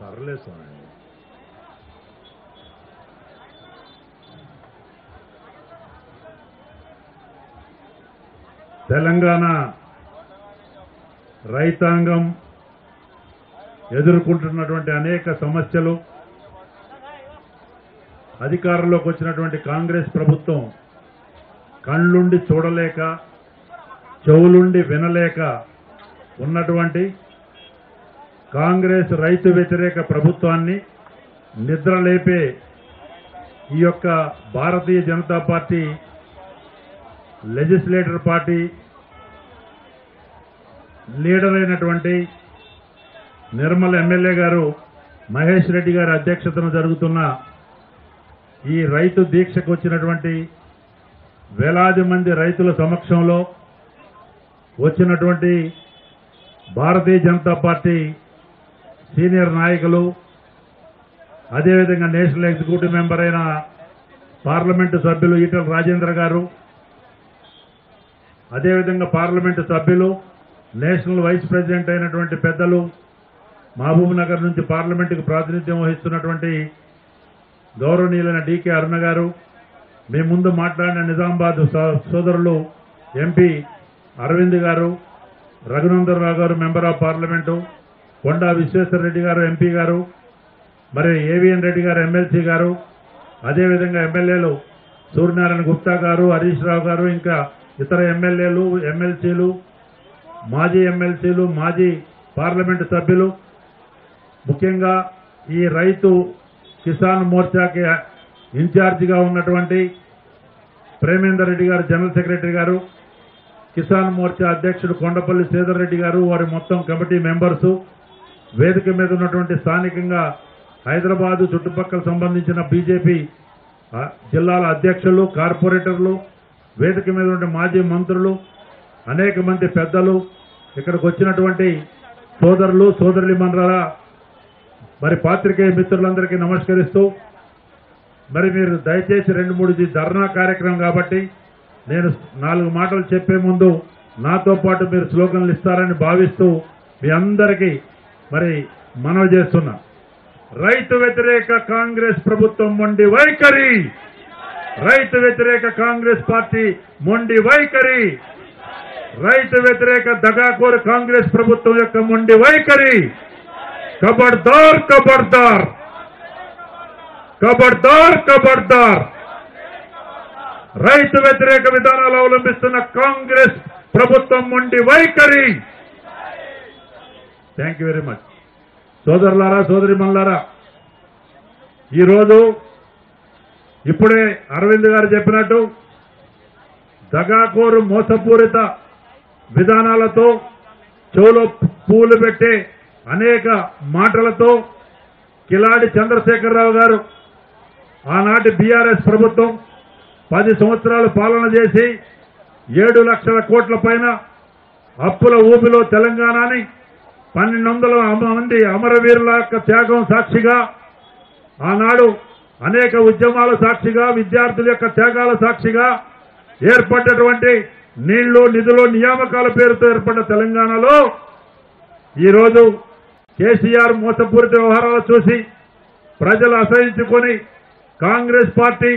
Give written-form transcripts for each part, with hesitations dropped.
సర్లే స్వామి. తెలంగాణ రైతాంగం ఎదుర్కొంటున్నటువంటి అనేక సమస్యలు అధికారంలోకి వచ్చినటువంటి కాంగ్రెస్ ప్రభుత్వం కళ్ళుండి చూడలేక చెవులుండి వినలేక ఉన్నటువంటి కాంగ్రెస్ రైతు వ్యతిరేక ప్రభుత్వాన్ని నిద్రలేపే ఈ యొక్క Bharatiya Janata party legislator party leader అయినటువంటి నిర్మల్ ఎమ్మెల్యే గారు మహేష్ రెడ్డి గారి అధ్యక్షతన జరుగుతున్న ఈ రైతు దీక్షకు వచ్చినటువంటి వేలాది మంది రైతుల సమక్షంలో వచ్చినటువంటి భారతీయ జనతా పార్టీ సీనియర్ నాయకులు, అదేవిధంగా నేషనల్ ఎగ్జిక్యూటివ్ మెంబర్ అయిన పార్లమెంటు సభ్యులు ఈటల రాజేంద్ర గారు, అదేవిధంగా పార్లమెంటు సభ్యులు నేషనల్ వైస్ ప్రెసిడెంట్ అయినటువంటి పెద్దలు మహబూబ్ నగర్ నుంచి పార్లమెంటుకు ప్రాతినిధ్యం వహిస్తున్నటువంటి గౌరవనీయులైన డీకే అరుణ గారు, మీ ముందు మాట్లాడిన నిజామాబాద్ సోదరులు ఎంపీ అరవింద్ గారు, రఘునందన్ రావు గారు మెంబర్ ఆఫ్ పార్లమెంటు, కొండా విశ్వేశ్వర రెడ్డి గారు ఎంపీ గారు, మరి ఏవిఎన్ రెడ్డి గారు ఎమ్మెల్సీ గారు, అదేవిధంగా ఎమ్మెల్యేలు సూర్యనారాయణ గుప్తా గారు, హరీష్ రావు గారు, ఇంకా ఇతర ఎమ్మెల్యేలు, ఎమ్మెల్సీలు, మాజీ ఎమ్మెల్సీలు, మాజీ పార్లమెంటు సభ్యులు, ముఖ్యంగా ఈ రైతు కిసాన్ మోర్చాకి ఇన్ఛార్జిగా ఉన్నటువంటి ప్రేమేందర్ రెడ్డి గారు జనరల్ సెక్రటరీ గారు, కిసాన్ మోర్చా అధ్యక్షుడు కొండపల్లి శ్రీధర్ రెడ్డి గారు, వారి మొత్తం కమిటీ మెంబర్సు, వేదిక మీద ఉన్నటువంటి స్థానికంగా హైదరాబాదు చుట్టుపక్కల సంబంధించిన బీజేపీ జిల్లాల అధ్యక్షులు, కార్పొరేటర్లు, వేదిక మీద ఉన్న మాజీ మంత్రులు, అనేక మంది పెద్దలు, ఇక్కడికి వచ్చినటువంటి సోదరులు సోదరులిమన్రాల మరి పాత్రికేయ మిత్రులందరికీ నమస్కరిస్తూ, మరి మీరు దయచేసి 2-3 ధర్నా కార్యక్రమం కాబట్టి నేను 4 మాటలు చెప్పే ముందు నాతో పాటు మీరు స్లోగన్లు ఇస్తారని భావిస్తూ మీ అందరికీ మరి మనవి చేస్తున్నా. రైతు వ్యతిరేక కాంగ్రెస్ ప్రభుత్వం మొండి వైఖరి, రైతు వ్యతిరేక కాంగ్రెస్ పార్టీ మొండి వైఖరి, రైతు వ్యతిరేక దగాకోరు కాంగ్రెస్ ప్రభుత్వం యొక్క మొండి వైఖరి. ఖబర్దార్ ఖబర్దార్ ఖబర్దార్ ఖబర్దార్. రైతు వ్యతిరేక విధానాలు అవలంబిస్తున్న కాంగ్రెస్ ప్రభుత్వం మొండి వైఖరి. Thank you very much. సోదరులారా సోదరిమణులారా, ఈరోజు ఇప్పుడే అరవింద్ గారు చెప్పినట్టు దగాకోరు మోసపూరిత విధానాలతో చెవులో పూలు పెట్టే అనేక మాటలతో కిలాడి చంద్రశేఖరరావు గారు ఆనాటి బీఆర్ఎస్ ప్రభుత్వం 10 సంవత్సరాలు పాలన చేసి 7 లక్షల కోట్ల పైన అప్పుల ఊబిలో తెలంగాణని 1200 మంది అమరవీరుల యొక్క త్యాగం సాక్షిగా, ఆనాడు అనేక ఉద్యమాల సాక్షిగా, విద్యార్థుల యొక్క త్యాగాల సాక్షిగా ఏర్పడ్డటువంటి నీళ్లు నిధులు నియామకాల పేరుతో ఏర్పడ్డ తెలంగాణలో ఈరోజు కేసీఆర్ మోసపూరిత వ్యవహారాలు చూసి ప్రజలు అసహించుకొని కాంగ్రెస్ పార్టీ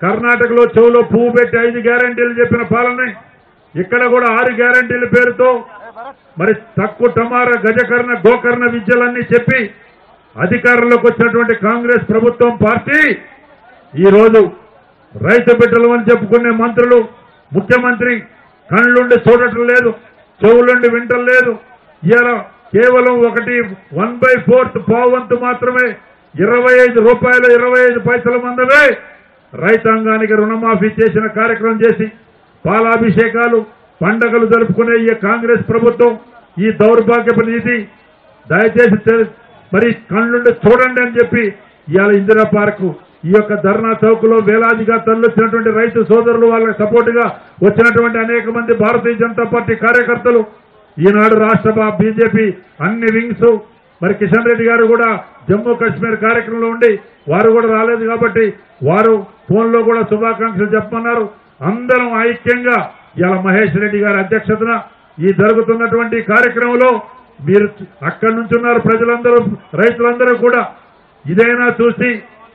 కర్ణాటకలో చెవులో పువ్వు పెట్టి 5 గ్యారంటీలు చెప్పిన పాలన ఇక్కడ కూడా 6 గ్యారంటీల పేరుతో మరి తక్కువ టమార గజకర్ణ గోకర్ణ విద్యలన్నీ చెప్పి అధికారంలోకి వచ్చినటువంటి కాంగ్రెస్ ప్రభుత్వం పార్టీ ఈరోజు రైతు బిడ్డలు అని చెప్పుకునే మంత్రులు, ముఖ్యమంత్రి కళ్ళుండి చూడటం లేదు, చెవులుండి వింటం లేదు. ఇలా కేవలం 1/4 పావంతు మాత్రమే 25 రూపాయలు 25 పైసల మందమే రైతాంగానికి రుణమాఫీ చేసిన కార్యక్రమం చేసి పాలాభిషేకాలు పండగలు జరుపుకునే ఈ కాంగ్రెస్ ప్రభుత్వం ఈ దౌర్భాగ్యపు నీతి దయచేసి మరి కళ్ళుండి చూడండి అని చెప్పి ఇవాళ ఇందిరా పార్కు ఈ యొక్క ధర్నా చౌక్లో వేలాదిగా తరలిచ్చినటువంటి రైతు సోదరులు, వాళ్ళకి సపోర్టుగా వచ్చినటువంటి అనేక మంది భారతీయ జనతా పార్టీ కార్యకర్తలు, ఈనాడు రాష్ట్ర బీజేపీ అన్ని వింగ్స్, మరి కిషన్ రెడ్డి గారు కూడా జమ్మూ కాశ్మీర్ కార్యక్రమంలో ఉండి వారు కూడా రాలేదు కాబట్టి వారు ఫోన్లో కూడా శుభాకాంక్షలు చెప్పమన్నారు. అందరం ఐక్యంగా ఇలా మహేష్ రెడ్డి గారి అధ్యక్షతన ఈ జరుగుతున్నటువంటి కార్యక్రమంలో మీరు అక్కడి నుంచి ఉన్నారు ప్రజలందరూ, రైతులందరూ కూడా ఇదైనా చూసి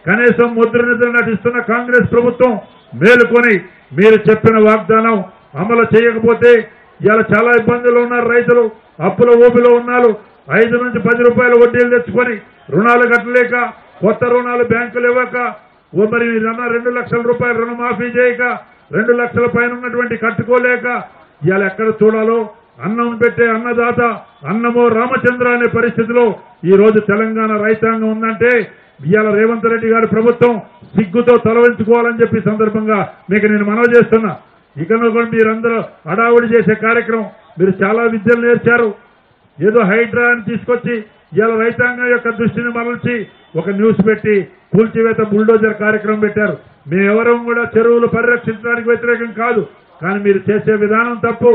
కనీసం ముద్ర నిద్ర నటిస్తున్న కాంగ్రెస్ ప్రభుత్వం మేలుకొని మీరు చెప్పిన వాగ్దానం అమలు చేయకపోతే ఇలా చాలా ఇబ్బందులు ఉన్నారు రైతులు, అప్పుల ఊబిలో ఉన్నారు. 5 నుంచి 10 రూపాయల వడ్డీలు తెచ్చుకొని రుణాలు కట్టలేక, కొత్త రుణాలు బ్యాంకులు ఇవ్వక, మరి 2 లక్షల రూపాయలు రుణమాఫీ చేయక, 2 లక్షల పైన ఉన్నటువంటి కట్టుకోలేక ఇవాళ ఎక్కడ చూడాలో అన్నం పెట్టే అన్నదాత అన్నమో రామచంద్ర అనే పరిస్థితిలో ఈ రోజు తెలంగాణ రైతాంగం ఉందంటే ఇవాళ రేవంత్ రెడ్డి గారి ప్రభుత్వం సిగ్గుతో తలవంచుకోవాలని చెప్పి సందర్భంగా మీకు నేను మనవి చేస్తున్నా. ఇకను కూడా మీరందరూ హడావుడి చేసే కార్యక్రమం, మీరు చాలా విద్యలు నేర్చారు. ఏదో హైడ్రా అని తీసుకొచ్చి ఇవాళ రైతాంగం యొక్క దృష్టిని మరల్చి ఒక న్యూస్ పెట్టి కూల్చివేత బుల్డోజర్ కార్యక్రమం పెట్టారు. మేమెవరం కూడా చెరువులు పరిరక్షించడానికి వ్యతిరేకం కాదు, కానీ మీరు చేసే విధానం తప్పు.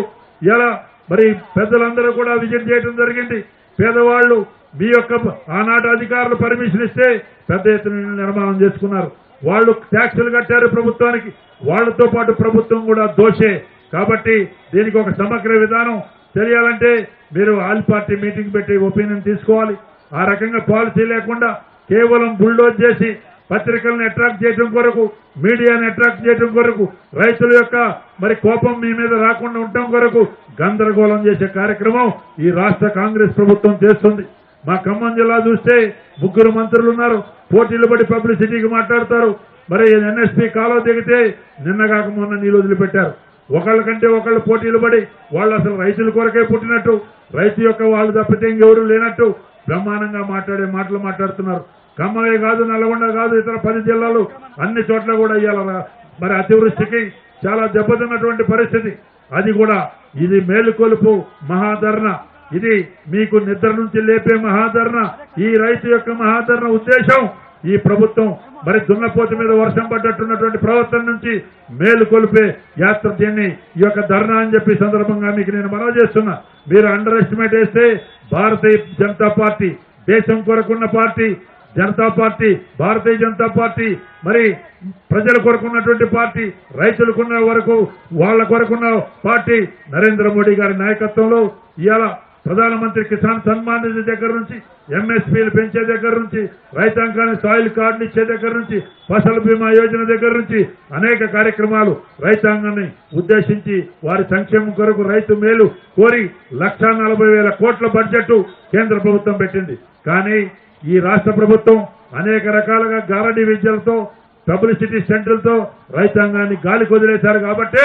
ఇలా మరి పెద్దలందరూ కూడా విజిట్ చేయడం జరిగింది. పేదవాళ్లు మీ యొక్క ఆనాటి అధికారులు పర్మిషన్ ఇస్తే పెద్ద ఎత్తున నిర్మాణం చేసుకున్నారు. వాళ్ళు ట్యాక్సులు కట్టారు ప్రభుత్వానికి, వాళ్లతో పాటు ప్రభుత్వం కూడా దోషే. కాబట్టి దీనికి ఒక సమగ్ర విధానం తెలియాలంటే మీరు ఆల్ పార్టీ మీటింగ్ పెట్టి ఒపీనియన్ తీసుకోవాలి. ఆ రకంగా పాలసీ లేకుండా కేవలం బుల్డోజ్ చేసి పత్రికలను అట్రాక్ట్ చేయడం కొరకు, మీడియాని అట్రాక్ట్ చేయడం కొరకు, రైతుల యొక్క మరి కోపం మీ మీద రాకుండా ఉండటం కొరకు గందరగోళం చేసే కార్యక్రమం ఈ రాష్ట్ర కాంగ్రెస్ ప్రభుత్వం చేస్తుంది. మా ఖమ్మం జిల్లా చూస్తే 3 మంత్రులు ఉన్నారు, పోటీలు పడి పబ్లిసిటీకి మాట్లాడతారు. మరి ఎన్ఎస్పీ కాలో దిగితే నిన్నగాక మొన్న నీళ్ళు వదిలిపెట్టారు. ఒకళ్ళ కంటే ఒకళ్ళు పోటీలు పడి వాళ్ళు అసలు రైతుల కొరకే పుట్టినట్టు, రైతు యొక్క వాళ్ళు తప్పితే ఇంకెవరు లేనట్టు బ్రహ్మాండంగా మాట్లాడే మాటలు మాట్లాడుతున్నారు. ఖమ్మమే కాదు, నల్గొండ కాదు, ఇతర 10 జిల్లాలు అన్ని చోట్ల కూడా ఇవాళ మరి అతివృష్టికి చాలా దెబ్బతిన్నటువంటి పరిస్థితి. అది కూడా ఇది మేలుకొలుపు మహాధరణ, ఇది మీకు నిద్ర నుంచి లేపే మహాధరణ. ఈ రైతు యొక్క మహాధరణ ఉద్దేశం ఈ ప్రభుత్వం మరి దున్నపోతు మీద వర్షం పడ్డట్టున్నటువంటి ప్రవర్తన నుంచి మేలుకొలిపే యాత్ర దీన్ని ఈ యొక్క ధర్నా అని చెప్పి సందర్భంగా మీకు నేను మనవి చేస్తున్నా. మీరు అండర్ ఎస్టిమేట్ వేస్తే భారతీయ జనతా పార్టీ దేశం కొరకున్న పార్టీ, జనతా పార్టీ, భారతీయ జనతా పార్టీ మరి ప్రజల కొరకున్నటువంటి పార్టీ, రైతులకున్న వరకు వాళ్ళ కొరకున్న పార్టీ నరేంద్ర మోడీ గారి నాయకత్వంలో ఇవాళ ప్రధానమంత్రి కిసాన్ సన్మాన్ నిధి దగ్గర నుంచి, ఎంఎస్పీలు పెంచే దగ్గర నుంచి, రైతాంగాన్ని సాయిల్ కార్డులు ఇచ్చే దగ్గర నుంచి, ఫసల్ బీమా యోజన దగ్గర నుంచి అనేక కార్యక్రమాలు రైతాంగాన్ని ఉద్దేశించి వారి సంక్షేమం కొరకు రైతు మేలు కోరి 1,40,000 కోట్ల బడ్జెట్ కేంద్ర ప్రభుత్వం పెట్టింది. కానీ ఈ రాష్ట్ర ప్రభుత్వం అనేక రకాలుగా గారడీ విద్యలతో, పబ్లిసిటీ సెంటర్లతో రైతాంగాన్ని గాలికి వదిలేశారు. కాబట్టి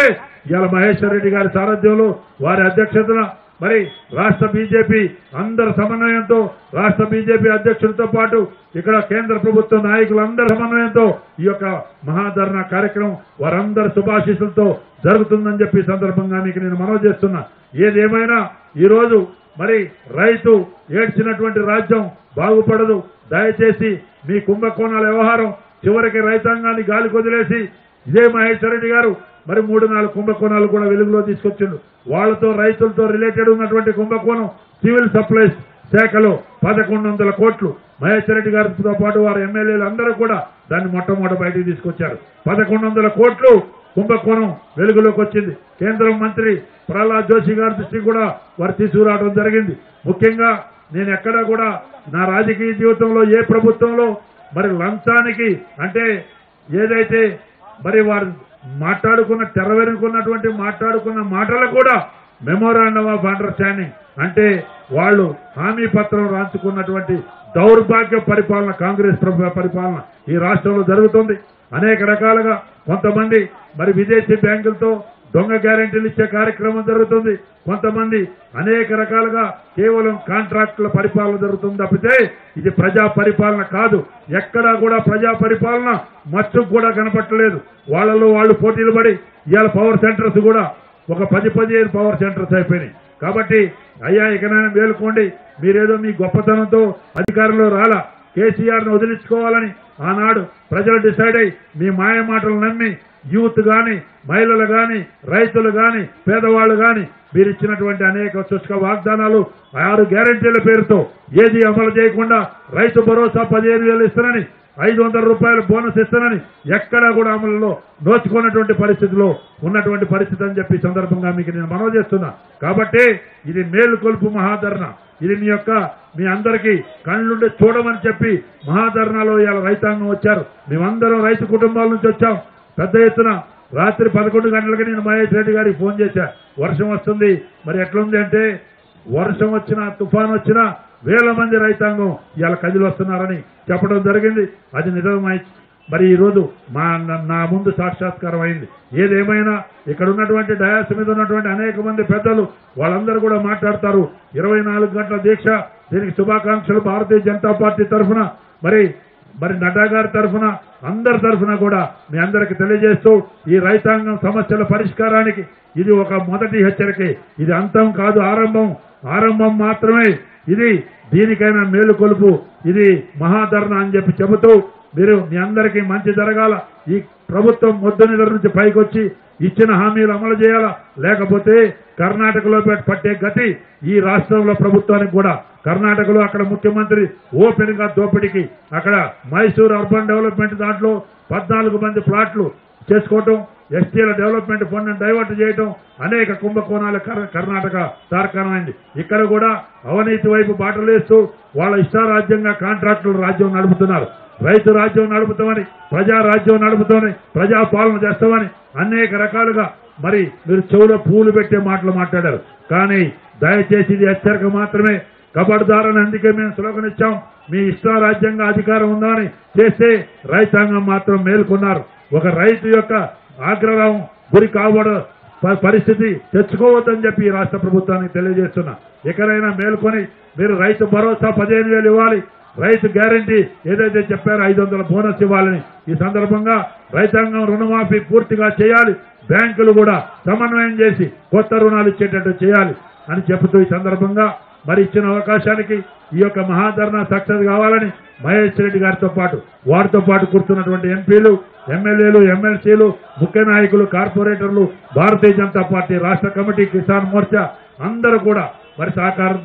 ఇవాళ మహేశ్వర్ రెడ్డి గారి సారథ్యంలో వారి అధ్యక్షతన మరి రాష్ట్ర బీజేపీ అందరి సమన్వయంతో, రాష్ట్ర బీజేపీ అధ్యక్షులతో పాటు ఇక్కడ కేంద్ర ప్రభుత్వ నాయకులందరి సమన్వయంతో ఈ యొక్క మహాధరణ కార్యక్రమం వారందరి శుభాశీస్సులతో జరుగుతుందని చెప్పి సందర్భంగా మీకు నేను మనవి చేస్తున్నా. ఏదేమైనా ఈరోజు మరి రైతు ఏడ్చినటువంటి రాజ్యం బాగుపడదు. దయచేసి మీ కుంభకోణాల వ్యవహారం చివరికి రైతాంగాన్ని గాలి కొదిలేసి ఇదే మహేశ్వర్ రెడ్డి గారు మరి 3-4 కుంభకోణాలు కూడా వెలుగులో తీసుకొచ్చిండు. వాళ్లతో రైతులతో రిలేటెడ్ ఉన్నటువంటి కుంభకోణం సివిల్ సప్లైస్ శాఖలో 1,100 కోట్లు మహేశ్వర్ రెడ్డి గారితో పాటు వారి ఎమ్మెల్యేలు అందరూ కూడా దాన్ని మొట్టమొదటి బయటికి తీసుకొచ్చారు. 1,100 కోట్లు కుంభకోణం వెలుగులోకి వచ్చింది. కేంద్ర మంత్రి ప్రహ్లాద్ జోషి గారి దృష్టికి కూడా వారు తీసుకురావడం జరిగింది. ముఖ్యంగా నేను ఎక్కడా కూడా నా రాజకీయ జీవితంలో ఏ ప్రభుత్వంలో మరి లంచానికి అంటే ఏదైతే మరి వారు మాట్లాడుకున్న తెరవెనుకున్నటువంటి మాట్లాడుకున్న మాటలు కూడా మెమోరాండమ్ ఆఫ్ అండర్స్టాండింగ్ అంటే వాళ్ళు హామీ పత్రం రాసుకున్నటువంటి దౌర్భాగ్య పరిపాలన కాంగ్రెస్ పరిపాలన ఈ రాష్ట్రంలో జరుగుతుంది. అనేక రకాలుగా కొంతమంది మరి విదేశీ బ్యాంకులతో దొంగ గ్యారెంటీలు ఇచ్చే కార్యక్రమం జరుగుతుంది. కొంతమంది అనేక రకాలుగా కేవలం కాంట్రాక్టుల పరిపాలన జరుగుతుంది తప్పితే ఇది ప్రజా పరిపాలన కాదు. ఎక్కడా కూడా ప్రజా పరిపాలన మచ్చుకు కూడా కనపట్టలేదు. వాళ్ళలో వాళ్ళు పోటీలు పడి ఇవాళ పవర్ సెంటర్స్ కూడా ఒక 10-15 పవర్ సెంటర్స్ అయిపోయినాయి. కాబట్టి అయ్యా ఇకనైనా మేలుకోండి. మీరేదో మీ గొప్పతనంతో అధికారంలో రాలా, కేసీఆర్ను వదిలించుకోవాలని ఆనాడు ప్రజలు డిసైడ్ అయ్యి మీ మాయ మాటలు నమ్మి యూత్ గాని, మహిళలు గాని, రైతులు గాని, పేదవాళ్లు గాని మీరు ఇచ్చినటువంటి అనేక శుష్క వాగ్దానాలు 6 గ్యారెంటీల పేరుతో ఏది అమలు చేయకుండా రైతు భరోసా 15,000 ఇస్తానని, 500 రూపాయల బోనస్ ఇస్తానని ఎక్కడా కూడా అమలులో నోచుకున్నటువంటి పరిస్థితిలో ఉన్నటువంటి పరిస్థితి అని చెప్పి సందర్భంగా మీకు నేను మనవి చేస్తున్నా. కాబట్టి ఇది మేలుకొలుపు మహాధరణ. ఇది మీ అందరికీ కళ్ళుండి చూడమని చెప్పి మహాధర్నాలో ఇవాళ రైతాంగం వచ్చారు. మేమందరం రైతు కుటుంబాల నుంచి వచ్చాం. పెద్ద ఎత్తున రాత్రి 11 గంటలకి నేను మహేష్ రెడ్డి గారికి ఫోన్ చేశా. వర్షం వస్తుంది, మరి ఎట్లుంది అంటే వర్షం వచ్చినా తుఫాన్ వచ్చినా వేల మంది రైతాంగం ఇవాళ కదిలి వస్తున్నారని చెప్పడం జరిగింది. అది నిజమై మరి ఈరోజు నా ముందు సాక్షాత్కారం అయింది. ఏదేమైనా ఇక్కడ ఉన్నటువంటి డయాస్ మీద ఉన్నటువంటి అనేక మంది పెద్దలు వాళ్ళందరూ కూడా మాట్లాడతారు. 24 గంటల దీక్ష, దీనికి శుభాకాంక్షలు భారతీయ జనతా పార్టీ తరఫున మరి నడ్డా గారి తరఫున అందరి తరఫున కూడా మీ అందరికి తెలియజేస్తూ ఈ రైతాంగం సమస్యల పరిష్కారానికి ఇది ఒక మొదటి హెచ్చరిక. ఇది అంతం కాదు, ఆరంభం మాత్రమే. ఇది దీనికైనా మేలుకొలుపు, ఇది మహాధర్నా అని చెప్పి చెబుతూ మీ అందరికీ మంచి జరగాల. ఈ ప్రభుత్వం మొద్దు నిద్ర నుంచి పైకొచ్చి ఇచ్చిన హామీలు అమలు చేయాలా, లేకపోతే కర్ణాటకలో పట్టే గతి ఈ రాష్ట్రంలో ప్రభుత్వానికి కూడా. కర్ణాటకలో అక్కడ ముఖ్యమంత్రి ఓపెన్ గా దోపిడీకి, అక్కడ మైసూర్ అర్బన్ డెవలప్మెంట్ దాంట్లో 14 మంది ప్లాట్లు చేసుకోవటం, ఎస్టీల డెవలప్మెంట్ ఫండ్ డైవర్ట్ చేయటం, అనేక కుంభకోణాలు కర్ణాటక తార్కాణమైంది. ఇక్కడ కూడా అవినీతి వైపు బాటలేస్తూ వాళ్ళ ఇష్టారాజ్యంగా కాంట్రాక్టులు రాజ్యం నడుపుతున్నారు. రైతు రాజ్యం నడుపుతామని, ప్రజా రాజ్యం నడుపుతామని, ప్రజాపాలన చేస్తామని అనేక రకాలుగా మరి మీరు చెవులో పూలు పెట్టే మాటలు మాట్లాడారు. కానీ దయచేసి ఇది హెచ్చరిక మాత్రమే. కబడ్దారని అందుకే మేము స్లోగన్ ఇచ్చాం. మీ ఇష్టారాజ్యంగా అధికారం ఉందని చేస్తే రైతాంగం మాత్రం మేల్కొన్నారు. ఒక రైతు యొక్క ఆగ్రహం గురి కాబడ పరిస్థితి తెచ్చుకోవద్దని చెప్పి ఈ రాష్ట్ర ప్రభుత్వానికి తెలియజేస్తున్నా. ఎక్కడైనా మేల్కొని మీరు రైతు భరోసా 15,000 ఇవ్వాలి, రైతు గ్యారంటీ ఏదైతే చెప్పారో 500 బోనస్ ఇవ్వాలని ఈ సందర్భంగా రైతాంగం రుణమాఫీ పూర్తిగా చేయాలి. బ్యాంకులు కూడా సమన్వయం చేసి కొత్త రుణాలు ఇచ్చేటట్టు చేయాలి అని చెబుతూ ఈ సందర్భంగా మరి ఇచ్చిన అవకాశానికి ఈ యొక్క మహాధర్నా సక్సెస్ కావాలని మహేష్ రెడ్డి గారితో పాటు వారితో పాటు కూర్చున్నటువంటి ఎంపీలు, ఎమ్మెల్యేలు, ఎమ్మెల్సీలు, ముఖ్య నాయకులు, కార్పొరేటర్లు, భారతీయ జనతా పార్టీ రాష్ట్ర కమిటీ, కిసాన్ మోర్చా అందరూ కూడా మరి సహకారంతో